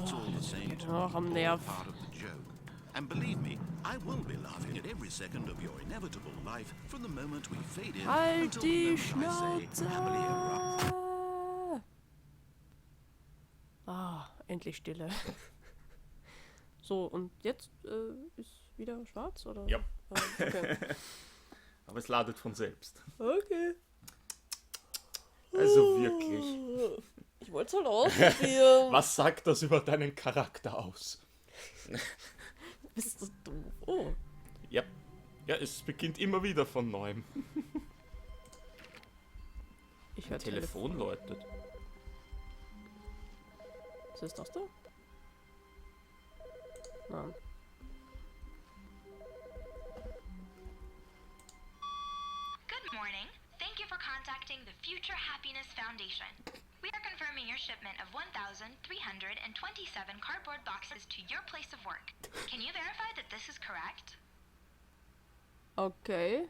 It's all the same to Ach, am me, all Nerv. part of the joke. And believe me, I will be laughing at every second of your inevitable life from the moment we fade in Halt until the die moment I say happily ever after. Schnauze! Ah, endlich Stille. So, und jetzt ist wieder schwarz, oder? Ja. Okay. Aber es ladet von selbst. Okay. Also wirklich. Ich wollte es halt ausprobieren. Was sagt das über deinen Charakter aus? Bist du doof? Oh. Ja. Ja, es beginnt immer wieder von neuem. Ich höre Telefon läutet. Ist das da? Nein. Good morning. Thank you for contacting the Future Happiness Foundation. We are confirming your shipment of 1,327 cardboard boxes to your place of work. Can you verify that this is correct? Okay.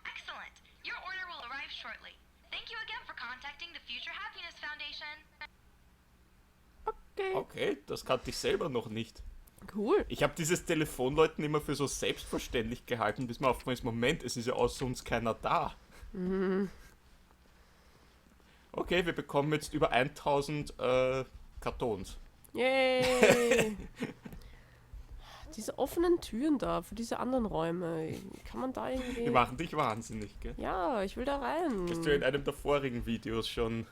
Excellent. Your order will arrive shortly. Thank you again for contacting the Future Happiness Foundation. Okay. Okay, das kannte ich selber noch nicht. Cool. Ich habe dieses Telefonläuten immer für so selbstverständlich gehalten, bis mir aufgefallen ist, Moment, es ist ja außer uns keiner da. Mhm. Okay, wir bekommen jetzt über 1000 Kartons. Yay! Diese offenen Türen da, für diese anderen Räume, kann man da irgendwie... Die machen dich wahnsinnig, gell? Ja, ich will da rein. Bist du in einem der vorigen Videos schon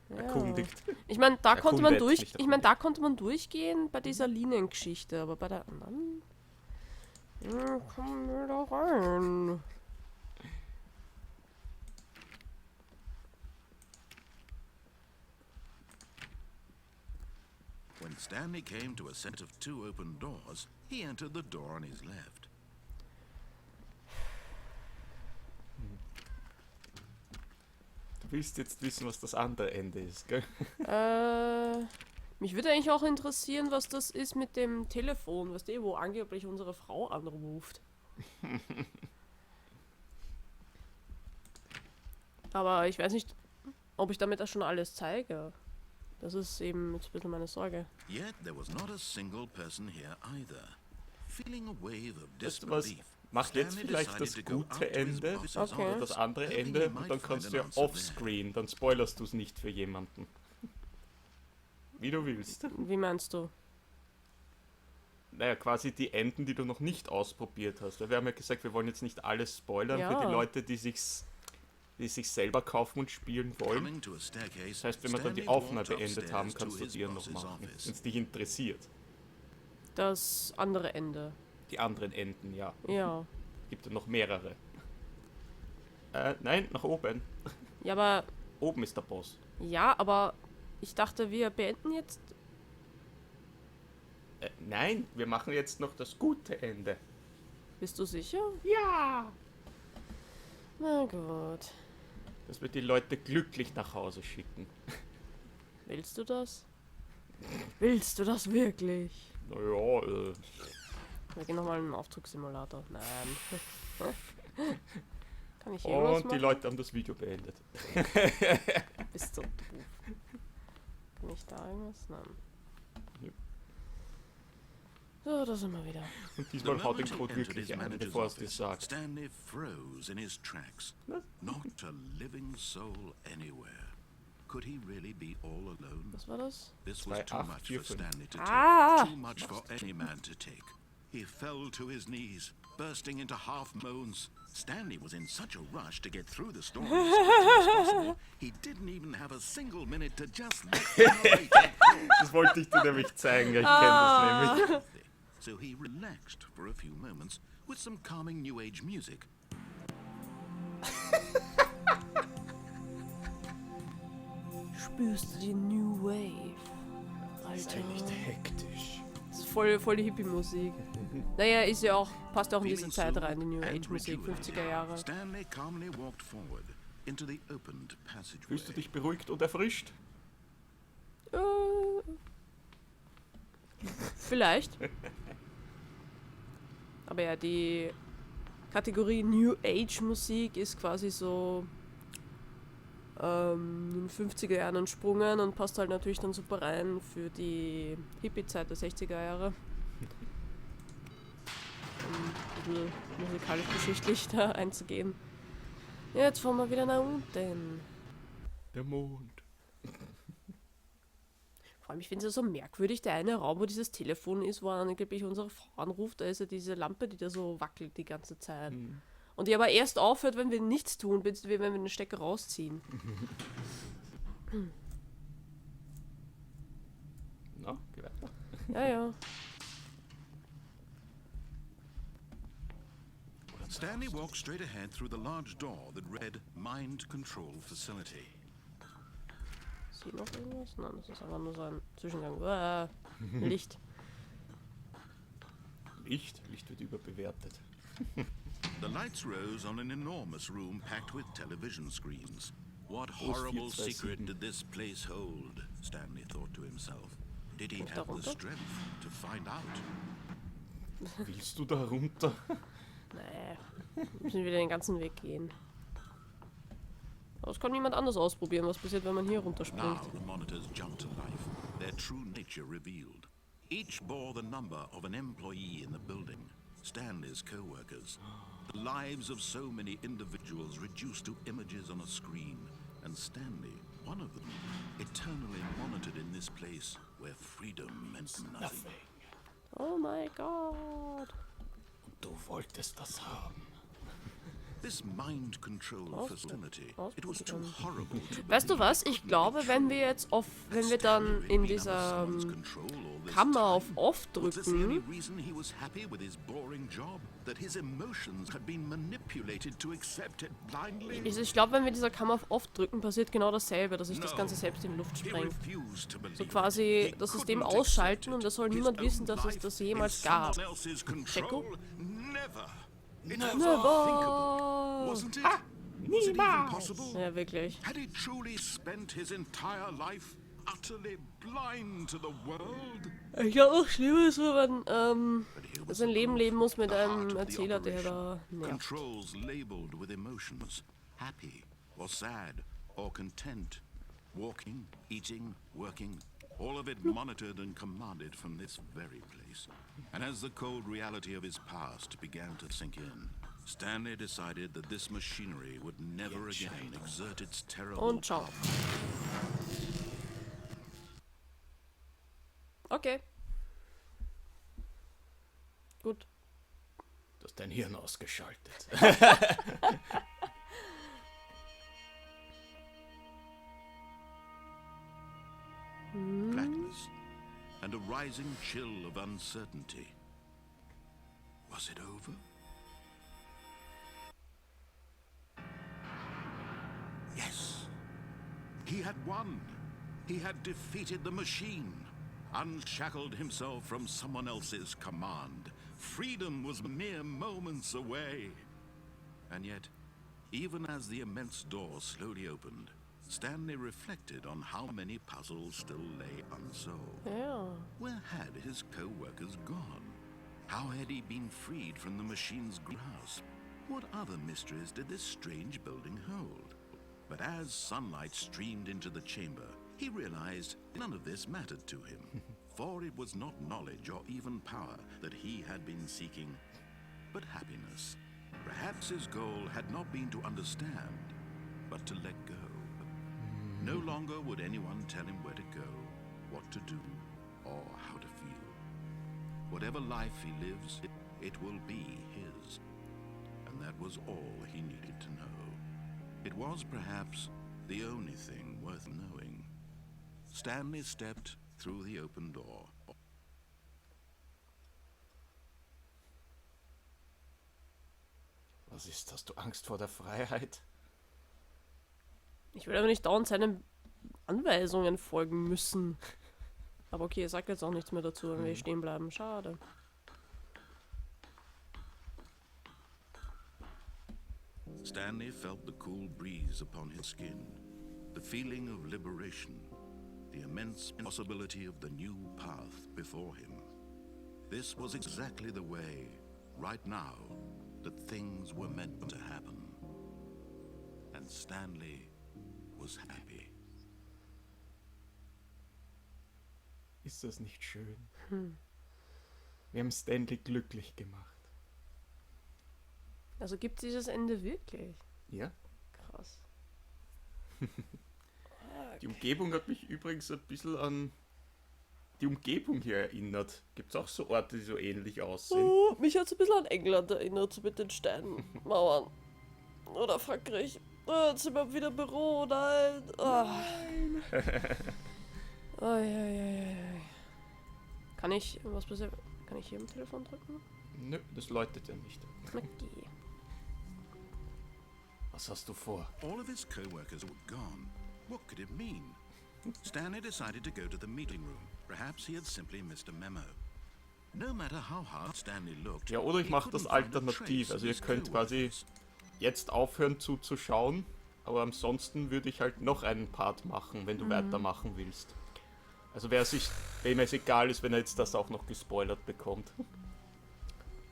erkundigt? Ich meine, da konnte man Erkundet, nicht da konnte man durchgehen bei dieser Liniengeschichte, aber bei der anderen... Ja, komm wir da rein. When Stanley came to a set of 2 open doors, he entered the door on his left. Du willst jetzt wissen, was das andere Ende ist, gell? Mich würde eigentlich auch interessieren, was das ist mit dem Telefon, was wo angeblich unsere Frau anruft. Aber ich weiß nicht, ob ich damit das schon alles zeige. Das ist eben jetzt ein bisschen meine Sorge. Yet there was not a single person here either. Feeling a wave of Weißt du was? disbelief, Mach jetzt Stanley vielleicht das decided to go gute out to his Ende boss's Okay. oder office, das andere hoping Ende he und might dann find kannst an du ja answer there. offscreen, dann spoilerst du es nicht für jemanden. Wie du willst. Wie meinst du? Naja, quasi die Enden, die du noch nicht ausprobiert hast. Weil wir haben ja gesagt, wir wollen jetzt nicht alles spoilern Ja. für die Leute, die sich selber kaufen und spielen wollen. Coming to a staircase, Das heißt, wenn wir dann die Stanley Aufnahme walked beendet haben, upstairs kannst to du his dir noch boss's machen, office. wenn es dich interessiert. Das andere Ende. Die anderen Enden, ja. Ja. Gibt ja noch mehrere. Nein, nach oben. Ja, aber... Oben ist der Boss. Ja, aber... Ich dachte, wir beenden jetzt... Nein, wir machen jetzt noch das gute Ende. Bist du sicher? Ja! Na gut. Das wird die Leute glücklich nach Hause schicken. Willst du das? Willst du das wirklich? Naja, Wir gehen nochmal in den Aufzugssimulator. Nein. Kann ich irgendwas und die machen? Leute haben das Video beendet. Bist du doof. Kann ich da irgendwas? Nein. Ja. So, da sind wir wieder. Und The diesmal haut den moment he Code entered wirklich his ein, manager's bevor es dir office, sagt. Stanley froze in his tracks. Was? Not a living soul anywhere. Could he really be all alone? Was war das? This was too 2, 8, much 4, for 5. Stanley to Ah! take. Too much for any man to take. He fell to his knees, bursting into half moans. Stanley was in such a rush to get through the storm as quickly as possible. He didn't even have a single minute to just let the narrator Das wollte ich dir nämlich zeigen, ich kenne das nämlich. So he relaxed for a few moments with some calming New Age music. Spürst du die New Wave? Alter. Sei nicht hektisch. Das ist voll die Hippie-Musik. Naja, ist ja auch, passt auch in diese Feeling Zeit so rein, die New and Age-Musik, rejuvenated, 50er Jahre. Stanley calmly walked forward into the opened passageway. Fühlst du dich beruhigt und erfrischt? Vielleicht. Aber ja, die Kategorie New Age Musik ist quasi so in den 50er Jahren entsprungen und passt halt natürlich dann super rein für die Hippie-Zeit der 60er Jahre. Ein bisschen musikalisch-geschichtlich da einzugehen. Ja, jetzt fahren wir wieder nach unten. Der Mond. Vor allem, ich finde es ja so merkwürdig, der eine Raum, wo dieses Telefon ist, wo angeblich unsere Frau anruft, da ist ja diese Lampe, die da so wackelt die ganze Zeit. Und die aber erst aufhört, wenn wir nichts tun, wenn wir den Stecker rausziehen. Na, geh weiter. Ja, ja. Stanley walked straight ahead through the large door that read Mind Control Facility. Ist hier noch irgendwas? Nein, das ist einfach nur so ein Zwischengang. Licht. Licht wird überbewertet. The lights rose on an enormous room packed with television screens. What horrible 427. secret did this place hold? Stanley thought to himself. Did he have the strength to find out? Willst du da runter? Nee, wir müssen wieder den ganzen Weg gehen. Aber es kann niemand anders ausprobieren, was passiert, wenn man hier runterspringt. Now the monitors jumped to life, their true nature revealed. Each bore the number of an employee in the building, Stanley's co-workers. The lives of so many individuals reduced to images on a screen, and Stanley, one of them, eternally monitored in this place where freedom meant nothing. Oh mein Gott. Du wolltest das haben. This mind control facility, it was too horrible to Weißt du was? Ich glaube, wenn wir dann in dieser Kammer auf Off Was this the only drücken, reason he was happy with his boring job? That his emotions had been manipulated to accept it blindly? ich glaube, wenn wir dieser Kammer auf Off drücken, passiert genau dasselbe, dass sich das No. Ganze selbst in Luft He sprengt. refused to believe So it. quasi He das System couldn't ausschalten accept und it. es soll His niemand own wissen, dass es life das in jemals gab. someone else's Checo? control? Never. It was Never. unthinkable, wasn't it? Was it even possible? Ja, wirklich. Had he truly spent his entire life utterly blind to the world? Ich glaube auch schlimmer ist, wenn man But here was sein the Leben proof, leben muss mit the einem heart of the Erzähler, der operation. da nervt. Controls labeled with emotions, happy or sad or content, walking, eating, working, all of it monitored and commanded from this very place. And as the cold reality of his past began to sink in, Stanley decided that this machinery would never again exert its terrible Und ciao. power. Okay. Gut. Du hast dein Hirn ausgeschaltet. Blackness and a rising chill of uncertainty. Was it over? Yes. He had won. He had defeated the machine, unshackled himself from someone else's command. Freedom was mere moments away. And yet, even as the immense door slowly opened, Stanley reflected on how many puzzles still lay unsolved. Ja. Where had his co-workers gone? How had he been freed from the machine's grasp? What other mysteries did this strange building hold? But as sunlight streamed into the chamber, he realized none of this mattered to him, for it was not knowledge or even power that he had been seeking, but happiness. Perhaps his goal had not been to understand, but to let go. No longer would anyone tell him where to go, what to do, or how to feel. Whatever life he lives, it will be his. And that was all he needed to know. It was perhaps the only thing worth knowing. Stanley stepped through the open door. Was ist, hast du Angst vor der Freiheit? Ich will aber nicht dauernd seinen Anweisungen folgen müssen. Aber okay, er sagt jetzt auch nichts mehr dazu, wenn wir hier stehen bleiben. Schade. Stanley felt the cool breeze upon his skin, the feeling of liberation, the immense possibility of the new path before him. This was exactly the way, right now, that things were meant to happen. And Stanley was happy. Ist das nicht schön? Wir haben Stanley glücklich gemacht. Also gibt es dieses Ende wirklich? Ja? Krass. Die Umgebung hat mich übrigens ein bisschen an die Umgebung hier erinnert. Gibt es auch so Orte, die so ähnlich aussehen? Oh, mich hat es ein bisschen an England erinnert, so mit den Steinmauern. Oder Frankreich. Oh, jetzt sind wir wieder im Büro, nein. Oh. Kann ich, was passiert? Kann ich hier im Telefon drücken? Nö, das läutet ja nicht. Okay. Was hast du vor? All of his co-workers were gone. What could it mean? Stanley decided to go to the meeting room. Perhaps he had simply missed a memo. No matter how hard Stanley looked, Ja, oder ich mache das alternativ. Also ihr könnt quasi jetzt aufhören zuzuschauen, aber ansonsten würde ich halt noch einen Part machen, wenn du weitermachen willst. Also wem es egal ist, wenn er jetzt das auch noch gespoilert bekommt.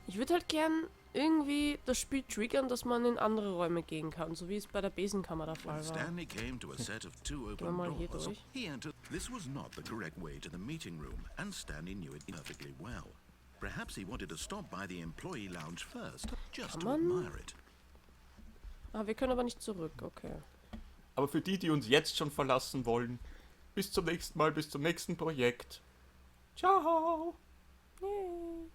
Ich würde halt gern irgendwie das Spiel triggern, dass man in andere Räume gehen kann, so wie es bei der Besenkammer der Fall When war. Stanley came to a set of two Gehen wir open mal hier doors, durch. he entered. This was not the correct way to the meeting room, and Stanley knew it perfectly well. Perhaps he wanted to stop by the employee lounge first, just to Kann man? admire it. Ah, wir können aber nicht zurück, okay. Aber für die, die uns jetzt schon verlassen wollen, bis zum nächsten Mal, bis zum nächsten Projekt. Ciao! Yay.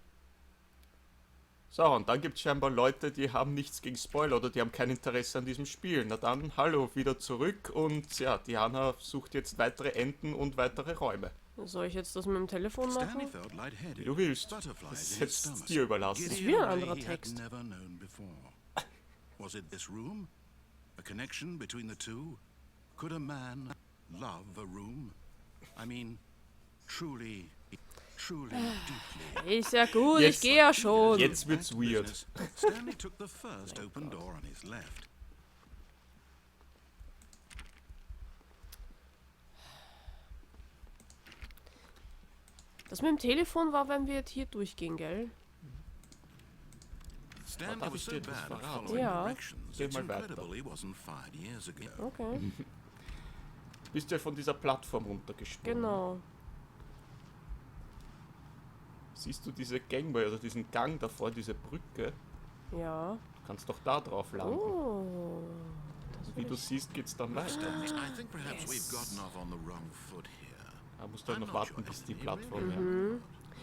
So, und dann gibt es scheinbar Leute, die haben nichts gegen Spoiler oder die haben kein Interesse an diesem Spiel. Na dann, hallo, wieder zurück und ja, Diana sucht jetzt weitere Enden und weitere Räume. Soll ich jetzt das mit dem Telefon Stanley machen? felt lightheaded. Wie du willst. Butterflies Das ist in his jetzt stomach. dir überlassen. ist Giddy wieder ein in a way anderer he had Text. never known before. Was it this room? A connection between the two? Could a man love a room? I mean, truly deeply. Ist ja gut, Jetzt- ich gehe ja schon. Jetzt wird's Back to weird. business, Stanley took the first open door on his left. Das mit dem Telefon war, wenn wir jetzt hier durchgehen, gell? Stanley darf was ich so dir das bad at verraten? following Ja. directions. Geh It's mal weiter. incredible he wasn't fired years ago. Okay, Du bist ja von dieser Plattform runtergesprungen. genau. Siehst du diese Gangway oder diesen Gang davor, diese Brücke? Ja. Du kannst doch da drauf landen. Oh. Das Wie du siehst, geht's dann weiter. Stanley, I think perhaps Yes. we've gotten off on the wrong foot here. Da musst du halt I'm noch not warten, your bis die enemy, Plattform really.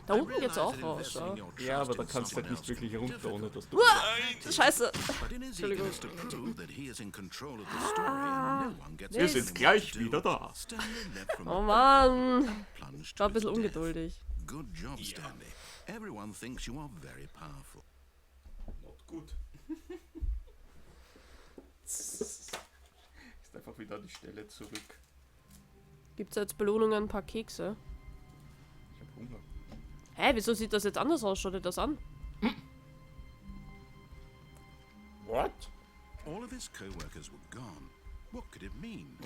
Da I unten geht's realize auch that raus, investing ja? your Ja, aber trust da in kannst du halt someone nicht else wirklich can be runter, ohne dass du... Uah, Scheiße. But in his Entschuldigung. eagerness to prove that he is in control of the story and no one gets Wir Mist. sind gleich wieder da. Stanley left from Oh a Mann. plunge War to ein bisschen his death. ungeduldig. Good job, Stanley. Everyone thinks you are very powerful. Not gut. Ist einfach wieder an die Stelle zurück. Gibt's als Belohnung ein paar Kekse? Ich hab Hunger. Hä, wieso sieht das jetzt anders aus? Schau dir das an. What? All of his co-workers were gone. What could it mean?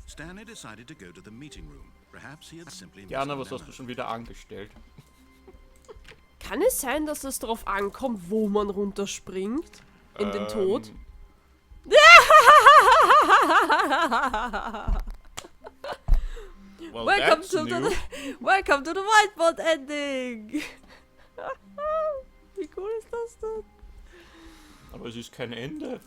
Stanley decided to go to the meeting room. Perhaps he had simply missed Diana, a was hast memo. du schon wieder angestellt? Kann es sein, dass es darauf ankommt, wo man runterspringt? In den Tod? Well, Welcome that's to new. Welcome to the Whiteboard Ending! Wie cool ist das denn? Aber es ist kein Ende.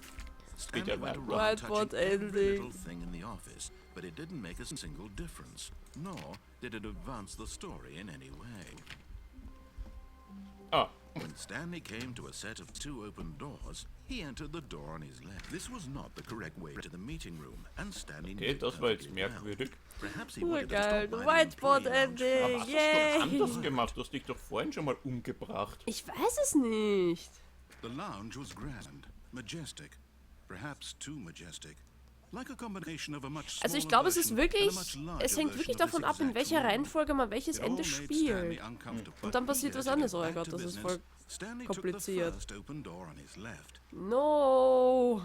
Es geht Stanley ja went weiter. around Whiteboard touching every ending. little thing in the office, but it didn't make a single difference. Nor did it advance the story in any way. Ah, When Stanley came to a set of two open doors, he entered the door on his left. This was not the correct way to the meeting room, and Stanley knew okay, it das war jetzt perfectly well. merkwürdig. Perhaps he Oh wanted to geil, stop by the Whiteboard employee lounge. Aber Ending! hast du Yay! es doch anders gemacht? Du hast dich doch vorhin schon mal umgebracht. Ich weiß es nicht. The lounge was grand, majestic, perhaps too majestic. Like a combination of a much Also ich smaller glaube, es ist version and a wirklich, much larger es hängt wirklich version of davon this ab, in exact welcher room. Reihenfolge man welches It all Ende made spielt. Stanley uncomfortable, Und dann but passiert he was had to anderes. get Oh back Gott, to das ist business. voll Stanley took the kompliziert. first open door on his left. No!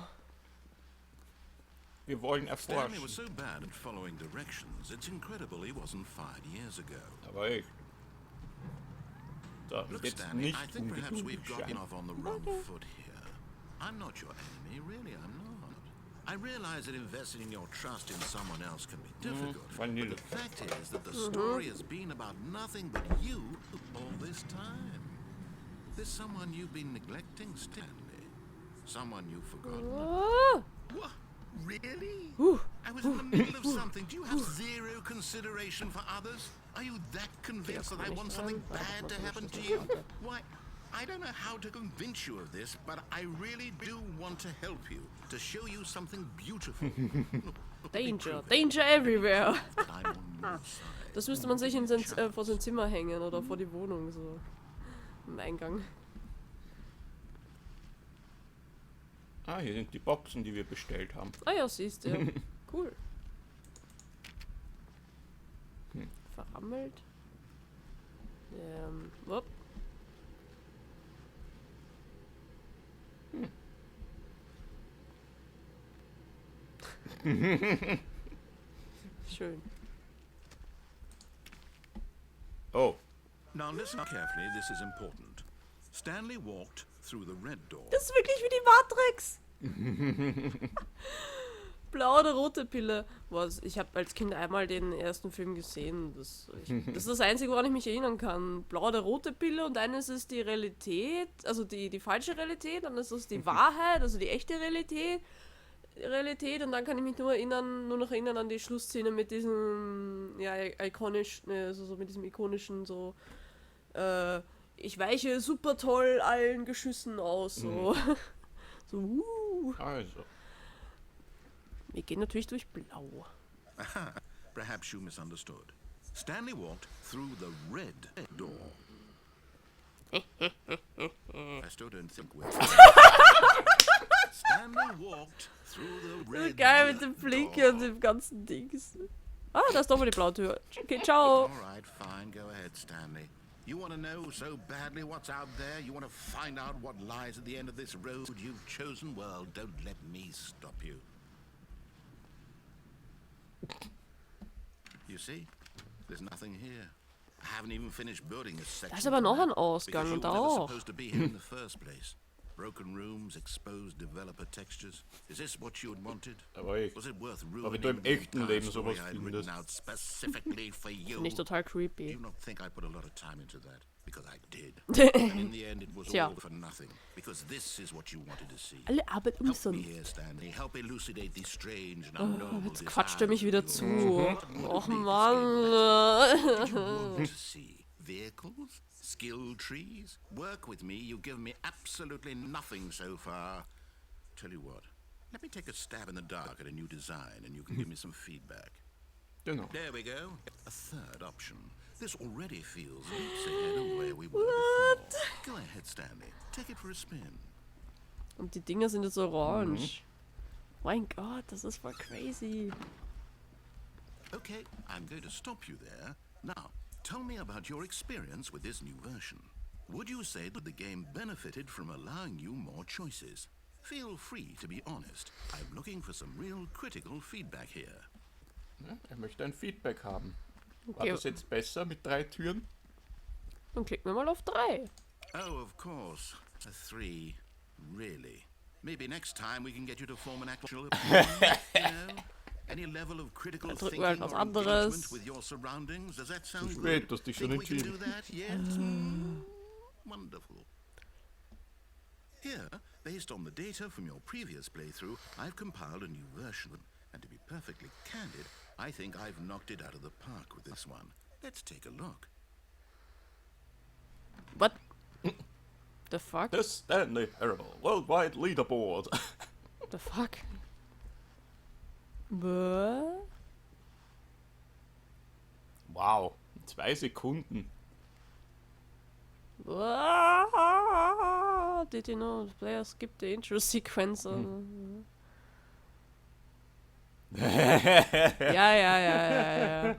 Wir wollen Stanley was erforschen. so bad at following directions, it's incredible he wasn't fired years ago. Aber echt. So, Look, jetzt Stanley, I nicht think perhaps ungeduldig we've gotten sein. off on the wrong foot here. I'm not your enemy, really, I'm not. I realize that investing in your trust in someone else can be difficult. Vanille. But the fact is that the story has been about nothing but you all this time. There's someone you've been neglecting, Stanley. Someone you've forgotten. What? Really? I was in the middle of something. Do you have zero consideration for others? Are you that convinced that I want something bad to happen to you? Why, I don't know how to convince you of this, but I really do want to help you, to show you something beautiful. Danger, danger everywhere. I'm on your side. Das müsste man sich vor sein Zimmer hängen oder vor die Wohnung, so im Eingang. Ah, hier sind die Boxen, die wir bestellt haben. Ah ja, siehst du. Ja. Cool. Verrammelt. Wupp. Schön. Oh, Now listen carefully, this is important. Stanley walked through the red door. Das ist wirklich wie die Matrix. Blaue oder rote Pille. Was? Ich habe als Kind einmal den ersten Film gesehen. Das ist das Einzige, woran ich mich erinnern kann. Blaue oder rote Pille und eines ist die Realität, also die falsche Realität, dann ist es die Wahrheit, also die echte Realität und dann kann ich mich nur noch erinnern an die Schlussszene mit diesem mit diesem ikonischen so ich weiche super toll allen Geschüssen aus, so. also. Wir gehen natürlich durch Blau. Perhaps you misunderstood. Stanley walked through the red door. I still don't think we're... Stanley walked through the red Geil mit dem door. Blinker und dem ganzen Dings. Ah, da ist doch mal die blaue Tür. Okay, ciao. All right, fine. Go ahead, Stanley. You want to know so badly what's out there? You want to find out what lies at the end of this road you've chosen? Well, don't let me stop you. You see? There's nothing here. I haven't even finished building this section. Da ist aber noch ein because Ausgang you und were da never auch. supposed to be here in the first place. Broken rooms, exposed developer textures. Is this what you had wanted? Aber ich, Was it worth wie du im ruining the echten entire Leben story sowas I'd findest. written out specifically for you? Finde ich total creepy. Do not think I put a lot of time into that, because I did. And in the end, it was Tja. all for nothing, because this is what you wanted to see. Alle Arbeit Help me umsonst. here, Stanley. Help elucidate these strange and unknowable Jetzt quatscht er mich desires wieder of zu. yours. Och What would make Mann. this game better? What did you want to see? Vehicles? Skill trees? Work with me. You've given me absolutely nothing so far. Tell you what. Let me take a stab in the dark at a new design, and you can give me some feedback. genau. There we go. A third option. This already feels leaps ahead of where we were before. Go ahead, Stanley. Take it for a spin. Und die Dinger sind jetzt orange. Mein Gott, das ist voll crazy. Okay, I'm going to stop you there. Now, tell me about your experience with this new version. Would you say that the game benefited from allowing you more choices? Feel free to be honest. I'm looking for some real critical feedback here. Ja, er möchte ein Feedback haben. War Okay. das jetzt besser mit 3 Türen? Dann klicken wir mal auf 3. Oh, of course. A 3. Really? Maybe next time we can get you to form an actual opinion, you know? Any level of critical Dann drücken thinking wir halt was or anderes. engagement with your surroundings? Does that sound Spät, good? du hast dich schon Think we can do entschieden. that? Yes? Wonderful. Here, based on the data from your previous playthrough, I've compiled a new version. And to be perfectly candid, I think I've knocked it out of the park with this one. Let's take a look. What? The fuck? The Stanley Parable Worldwide Leaderboard. The fuck? Bäh? Wow, 2 Sekunden. Did you know the player skipped the intro sequence? Ja.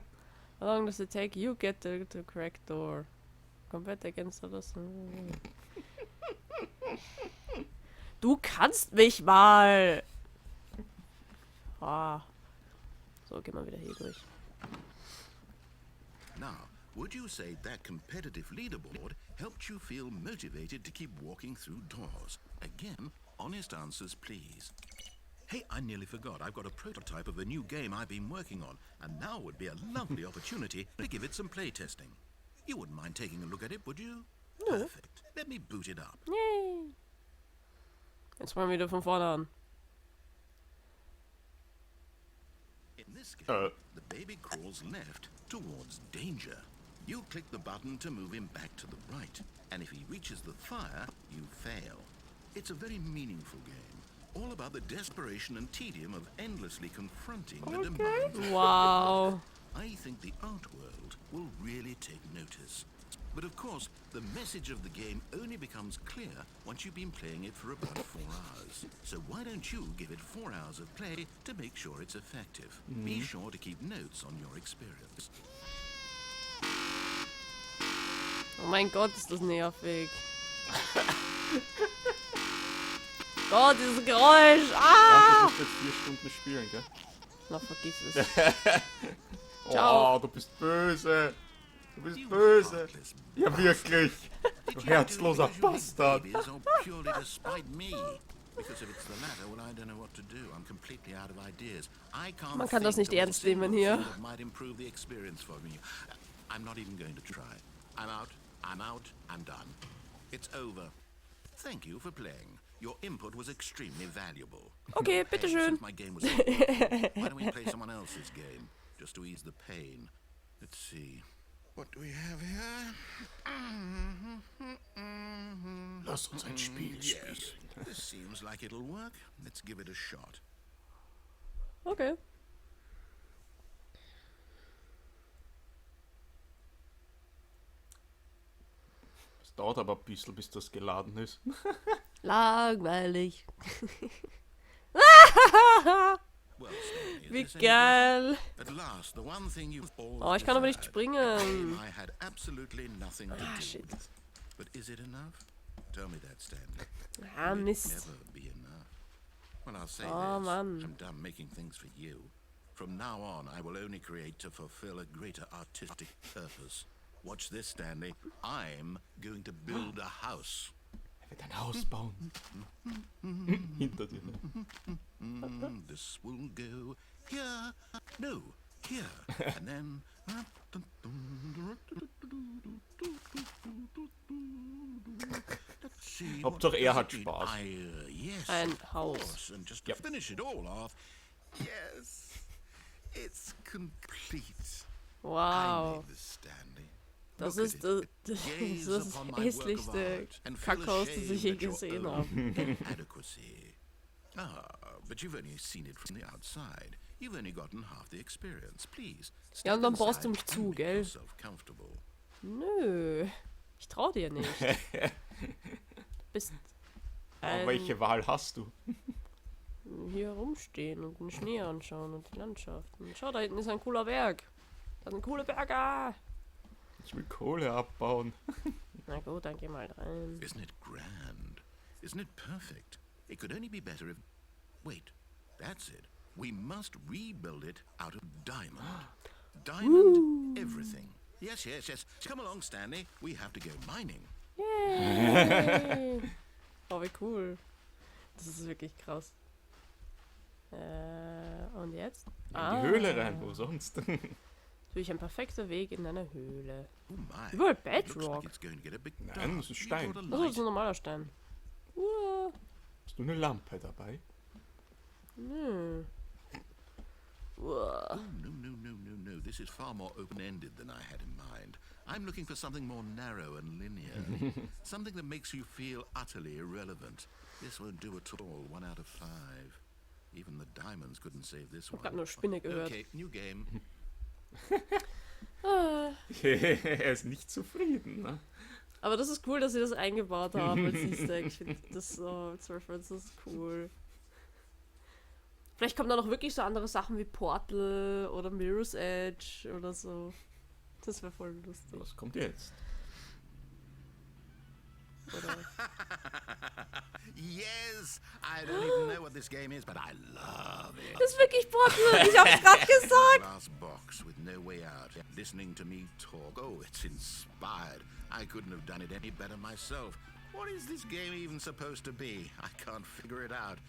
How long does it take you get to the correct door? Combat against others. Du kannst mich mal! Ah. So, gehen wir wieder hier durch. Now, would you say that competitive leaderboard helped you feel motivated to keep walking through doors? Again, honest answers, please. Hey, I nearly forgot. I've got a prototype of a new game I've been working on, and now would be a lovely opportunity to give it some playtesting. You wouldn't mind taking a look at it, would you? Perfect. Let me boot it up. Yay. Jetzt fangen wir wieder von vorne an. In this game, the baby crawls left towards danger. You click the button to move him back to the right, and if he reaches the fire, you fail. It's a very meaningful game, all about the desperation and tedium of endlessly confronting the demands. Wow. I think the art world will really take notice. But of course, the message of the game only becomes clear once you've been playing it for about 4 hours. So why don't you give it 4 hours of play to make sure it's effective? Be sure to keep notes on your experience. Oh mein Gott, ist das nervig. Gott, dieses Geräusch. Ah! Das ist jetzt 4 Stunden spielen, gell? Na, vergiss es. Oh, du bist böse. Du bist böse. Heartless Ja, wirklich. Did Du you herzloser do it visually, Bastard. babies, or purely to spite me? Because if it's the latter, well, I don't know what to do. I'm completely out of ideas. I can't Man kann das think nicht of a ernst nehmen single hier. thing that might improve the experience for me. I'm not even going to try. I'm out. I'm out. I'm done. It's over. Thank you for playing. Your input was extremely valuable. Okay, Hey, bitteschön. since my game was over, why don't we play someone else's game, just to ease the pain? Let's see. What do we have here? Lass uns ein Spiel Yes, this seems like it'll work. Let's give it a shot. Okay. Es dauert aber ein bisschen, bis das geladen ist. Langweilig. Well, Stanley, is Wie this any geil. better? At last, the one thing you've always Oh, ich kann aber nicht desired. springen. A game I had absolutely nothing to Ah, do shit. with. But is it enough? Tell me that, Stanley. Ah, Will it Mist. never be enough? Well, I'll say Oh, this. Mann. I'm done making things for you. From now on, I will only create to fulfill a greater artistic purpose. Watch this, Stanley. I'm going to build a house. Er wird ein Haus bauen. Hinter dir. Ne? This will go here. No, here. And then... Let's see, what Hauptsache er does hat it need? Spaß. Yes, Ein of Haus. course. And just to Yep. finish it all off, yes, it's complete. I Wow. made this, Stanley. Das Look ist at das, it. das, Gaze das upon my work of hässlichste art and feel Kackhaus, das ich je ashamed at your gesehen own habe. inadequacy. Ah, but you've only seen it from the outside. You've only gotten half the experience. Please. Ja, und dann step baust du inside mich zu, and make gell? yourself comfortable. Nö. Ich trau dir nicht. Du bist Aber welche Wahl hast du? hier rumstehen und den Schnee anschauen und die Landschaften. Schau, da hinten ist ein cooler Berg. Da sind coole Berge. Ich will Kohle abbauen. Na gut, dann geh mal rein. Isn't it grand? Isn't it perfect? It could only be better if... Wait, that's it. We must rebuild it out of diamond. Diamond everything. Yes, yes, yes. Come along, Stanley. We have to go mining. Yay. Oh, wie cool. Das ist wirklich krass. Und jetzt? In die Höhle rein, wo sonst? Natürlich ein perfekter Weg in eine Höhle. Oh my. Überall It looks Bedrock. like it's going to get a bit Nein, dark. das ist You Stein. got a Das light? ist ein normaler Stein. Hast du eine Lampe dabei? Nö. Oh, no, no, no, no, no. This is far more open-ended than I had in mind. I'm looking for something more narrow and linear. Something that makes you feel utterly irrelevant. This won't do at all. 1 out of 5. Even the diamonds couldn't save this Ich hab one. grad nur Spinne gehört. Okay, new game. Er ist nicht zufrieden, ne? Aber das ist cool, dass sie das eingebaut haben als Easter Egg. Ich finde das so als Reference cool. Vielleicht kommen da noch wirklich so andere Sachen wie Portal oder Mirror's Edge oder so. Das wäre voll lustig. Was kommt jetzt? Oder Yes! I don't even know what this game is, but I love it. das ist wirklich Portal! Ich hab's grad gesagt! Glass box with no way out. Listening to me talk. Oh, it's inspired. I couldn't have done it any better myself. What is this game even supposed to be? I can't figure it out.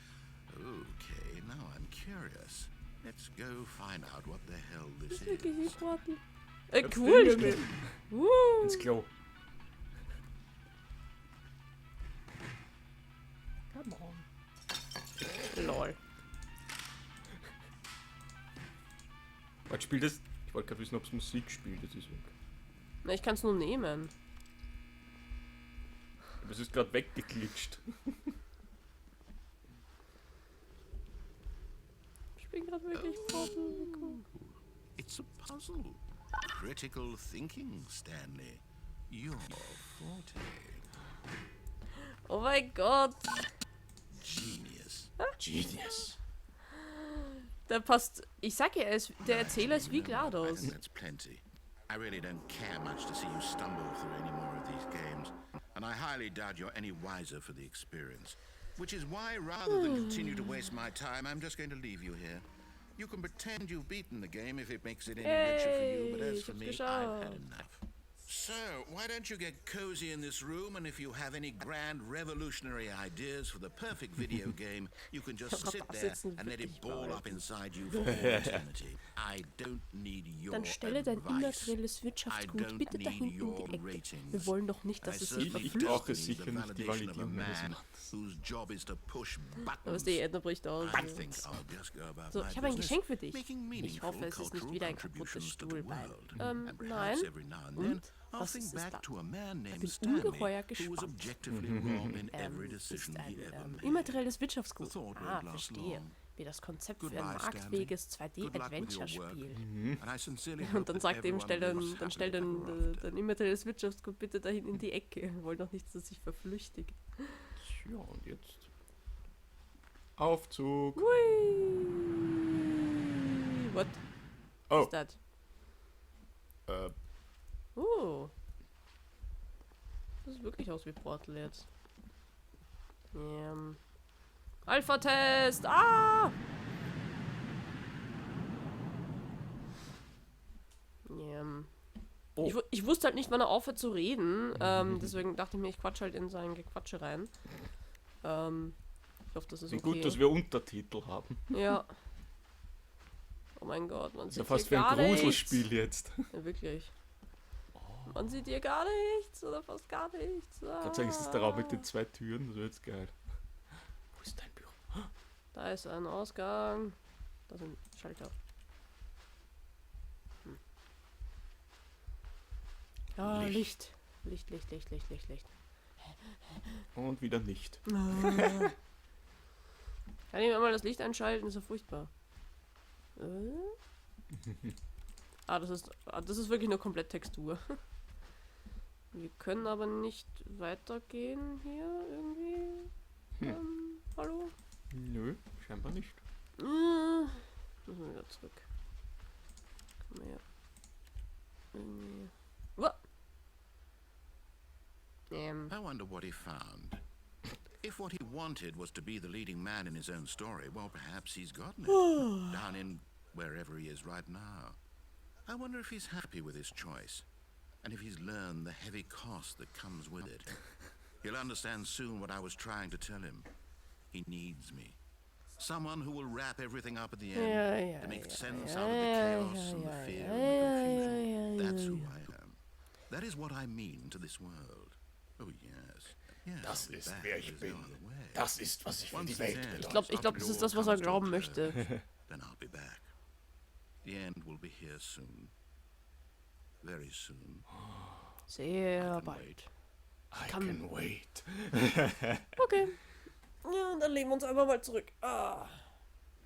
Okay, now I'm curious. Let's go find out what the hell this Das ist wirklich wie is. Portal. Jetzt Cool. gehen wir ins Klo. Come on. Lol. Was spielt das? Ich wollte gerade wissen, ob es Musik spielt. Das ist weg. Na, ich kann es nur nehmen. Aber es ist gerade weggeglitscht. Ich bin gerade wirklich Portal. It's a puzzle. Critical thinking, Stanley. Your forte. Oh mein Gott. Genius. Genius. Der passt. Ich sag ja, der Erzähler ist wie I GLaDOS. think that's plenty. I really don't care much to see you stumble through any more of these games, and I highly doubt you're any wiser for the experience. Which is why, rather than continue to waste my time, I'm just going to leave you here. You can pretend you've beaten the game if it makes it any richer for you, but as for me, I've had enough. So, why don't you get cozy in this room, and if you have any grand revolutionary ideas for the perfect video game, you can just sit there and let it ball up inside you for all eternity. I don't need your Dann stelle dein advice. immaterielles I Wirtschaftsgut don't bitte need dahin in your die Ecke. ratings. Wir wollen doch nicht, dass I es sich certainly Ich verflüchtigt. brauche don't sicher need the nicht die validation of a Validierung meines man Mannes. whose job is to push Aber buttons. die Edna bricht aus. I think I'll just go about So, my ich habe ein business, Geschenk für dich. making Ich meaningful hoffe, es ist nicht cultural wieder ein kaputtes contributions to the Stuhlbein. world. And perhaps Nein. every now and then, Und? I'll Was think ist es back da? to a man Ich named bin Stanley ungeheuer who was gespannt. objectively wrong in every decision Ist he ein ever made. immaterielles Wirtschaftsgut. The thought Ah, won't last verstehe. long. Wie das Konzept für ein Goodbye, Stanley. marktfähiges Good luck with your work. 2D-Adventure-Spiel. And I sincerely Und hope dann that sagt er ihm, everyone lives stell happily ever after. dein immaterielles Wirtschaftsgut bitte dahin in die Ecke. Wir wollen doch nicht, dass es sich verflüchtigt. Ja, und jetzt. Aufzug. Hui. What Oh. is that? Äh, Das sieht wirklich aus wie Portal jetzt. Alpha-Test! Ah! Oh. Ich wusste halt nicht, wann er aufhört zu reden. Deswegen dachte ich mir, ich quatsch halt in sein Gequatsche rein. Ich hoffe, das ist wie okay. gut, dass wir Untertitel haben. Ja. Oh mein Gott, man Das ist ja sieht fast wie hier ein gar Gruselspiel nichts. jetzt. Ja, wirklich. Man sieht hier gar nichts oder fast gar nichts. Ich kann sagen, ist das der Raum mit den 2 Türen? Das wäre jetzt geil. Wo ist dein Büro? Da ist ein Ausgang. Da sind Schalter. Ah, Licht. Licht. Und wieder nicht. Kann ich mir mal das Licht einschalten? Ist ja furchtbar. Das ist wirklich nur komplett Textur. Wir können aber nicht weitergehen hier irgendwie. Hallo? Nö, scheinbar nicht. Müssen wir wieder zurück. Komm her. Irgendwie. Uah. I wonder what he found. If what he wanted was to be the leading man in his own story, well, perhaps he's gotten it. Down in wherever he is right now. I wonder if he's happy with his choice, and if he's learned the heavy cost that comes with it. He'll understand soon what I was trying to tell him. He needs me. Someone who will wrap everything up at the end to make sense out of the chaos and the fear and the confusion. That's who I am. That is what I mean to this world. Oh yes. Yes, Das I'll be ist, back, wer ich there's bin. no other way. Das ist, was ich für Once die it's Welt end, bedeutet. Ich glaube, das ist das, was er glauben möchte. Then I'll be back. The end will be here soon. Very soon. Sehr I can bald. wait. I can wait. Okay. Ja, dann lehnen wir uns einfach mal zurück. Ah.